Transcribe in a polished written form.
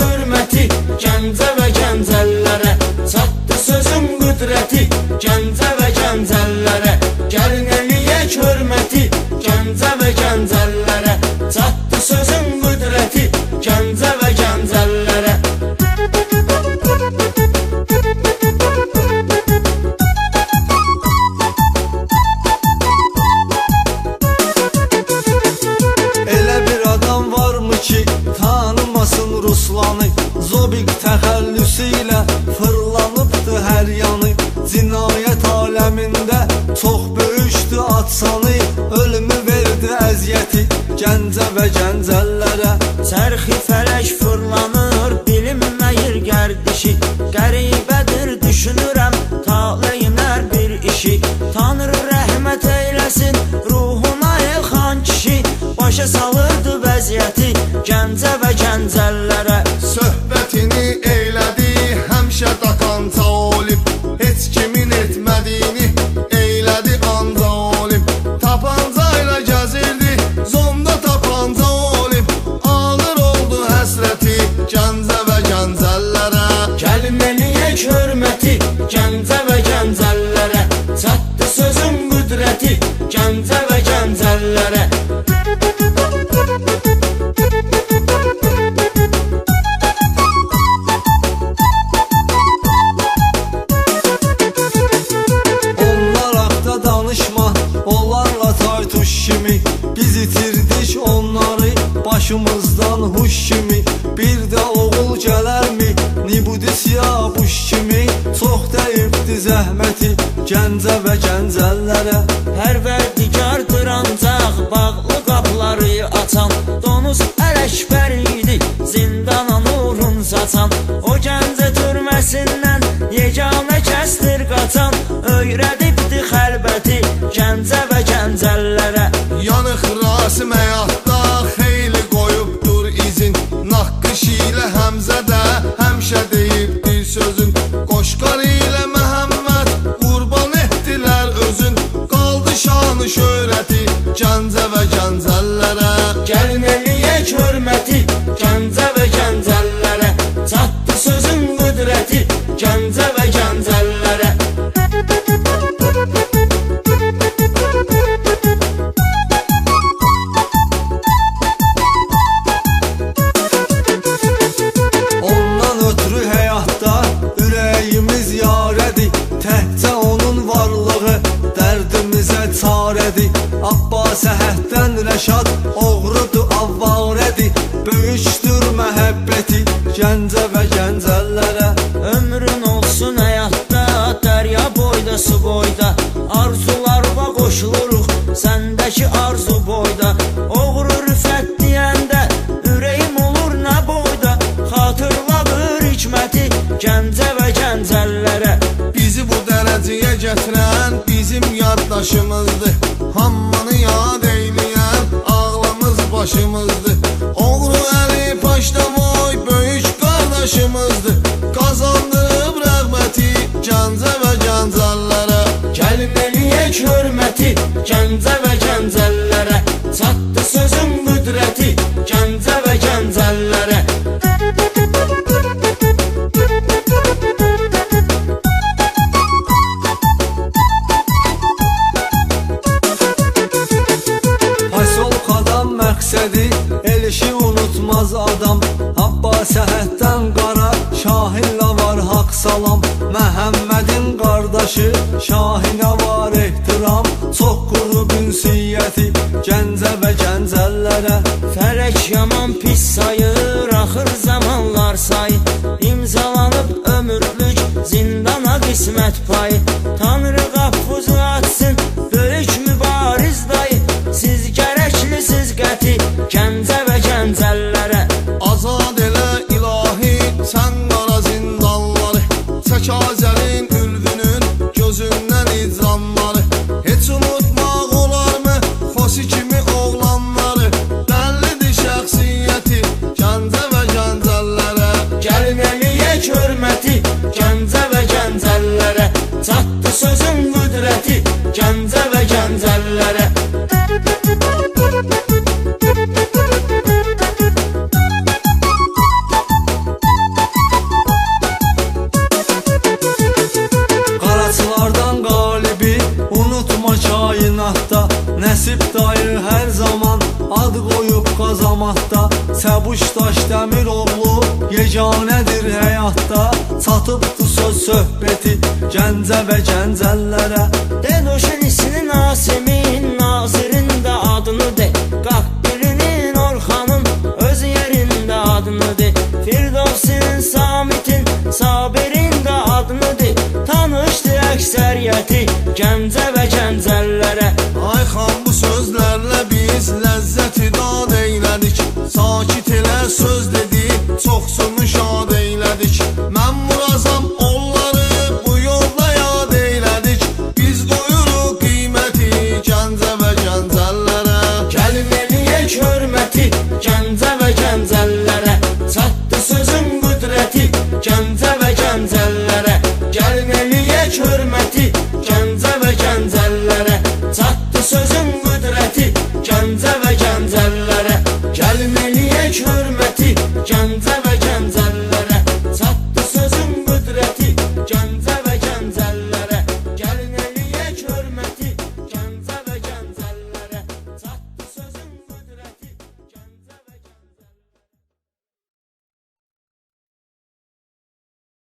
hörməti Gəncə və gəncəllərə çatdı sözün qüdrəti Gəncə və gəncəllərə gəlin eləyək hörməti Gəncə və gəncəllərə çatdı sözün qüdrəti Gəncə və gəncəllərə tanımasın Ruslanı Zobik təxəllüsü ilə fırlanıbdı hər yanı Cinayət aləmində çox böyüşdü atsanı Ölümü verdi əziyyəti Gəncə və gəncəllərə Çərxi fələk fırlanır bilinməyir gərdişi Qəribədir düşünürəm taleyin hər bir işi Tanrı rəhmət eyləsin ruhuna elxan kişi Başa salırdı vəziyyəti Gəncə və gəncəllərə Söhbətini eylədi həmişə dakanca olib Heç kimin etmədiyini eylədi anca olib Tapanca ilə gəzirdi zonda tapanca olib Ağır oldu həsrəti Gəncə və gəncəllərə Gəlin eləyək hörməti Gəncə və gəncəllərə çatdı sözün qüdrəti Gəncə və gəncəllərə Onlarla taytuş kimi Biz itirdik onları Başımızdan huş kimi Bir də oğul gələrmi Nibudisiya buş kimi Çox dəyibdi zəhməti Gəncə və gəncəllərə Pərverdigardır ancaq bağlı qapıları açan Donuz ələkbər idi zindana nurun saçan O Gəncə türməsindən yeganə kəsdir qaçan Öyrədibdi xəlbəti Gəncə və gəncəllərə Yanıq Rasim həyatda xeyli qoyubdur izin Naqqış ilə Həmzədə həmişə deyibdir sözün Qoşqar ilə Məhəmməd qurban etdilər özün Qaldı şanı şöhrəti Gəncə və gəncəllərə Gəlin eləyək hörməti Gəncə və gəncəllərə çatdı sözün qüdrəti Gəncə və gəncəllərə Təhcə onun varlığı dərdimizə çarədir Abbas Əhəddən Rəşad oğrudur avvarədir Böyükdür məhəbbəti Gəncə və gəncəllərə Ömrün olsun həyatda dərya boyda su boyda Arzularıma qoşuluruq səndəki arzu boyda Oğru rüfət deyəndə ürəyim olur nə boyda Xatırladır hikməti Gəncə və gəncəllərə Bizi bu dərəcəyə gətirən bizim yaddaşımızdır Hamını yad eyləyən ağlamız başımızdır Oğru Əli Paşdavoy böyük qardaşımızdır Qazandırıb rəğbəti Gəncə və gəncəllərə Gəlin eləyək hörməti Gəncə və gəncəllərə çatdı sözün qüdrəti Gəncə və gəncəllərə El işi unutmaz adam Abbas Əhəddən qara Şahinlə var haqq salam Məhəmmədin qardaşı Şahinə var ehtiram Çox qurub ünsiyyəti Gəncə və gəncəllərə Fələk yaman pis sayır Axır zamanlar sayı İmzalanıb ömürlük Zindana qismət payı Tanrı qapınızı açsın Böyük mübariz dayı Siz gərəklisiz qəti Gəncə və gəncəllərə Azad elə ilahi sən qara zindanları Çək Azərin ülvünün gözündən icranları Heç unutmaq olarmı Xosi kimi oğlanları Bəllidir şəxsiyyəti Gəncə və gəncəllərə Gəlin eləyək hörməti Gəncə və gəncəllərə çatdı sözün qoyub qazamatda Səbuş Daşdəmiroğlu yeganədir həyatda Çatıbdı söz söhbəti Gəncə və gəncəllərə Dedoşun isinin Asimin Nazirin də adını de Qaq birinin Orxanın öz yerində adını de Firdovsinin Samitin Sabirin də adını de Tanışdı əksəriyyəti Gəncə və gəncəllərə Ay xan bu sözlərlə biz ləzzəti dad eylədik Sakit elə söz dedi, çoxsunu şad eylədik Mən murazam onları bu yolda yad eylədik Biz qoyuruq qiyməti Gəncə və gəncəllərə Gəlin eləyək hörməti Gəncə və gəncəllərə Çatdı sözün qüdrəti Gəncə və gəncəllərə Gəlin eləyək hörməti Gəncə və gəncəllərə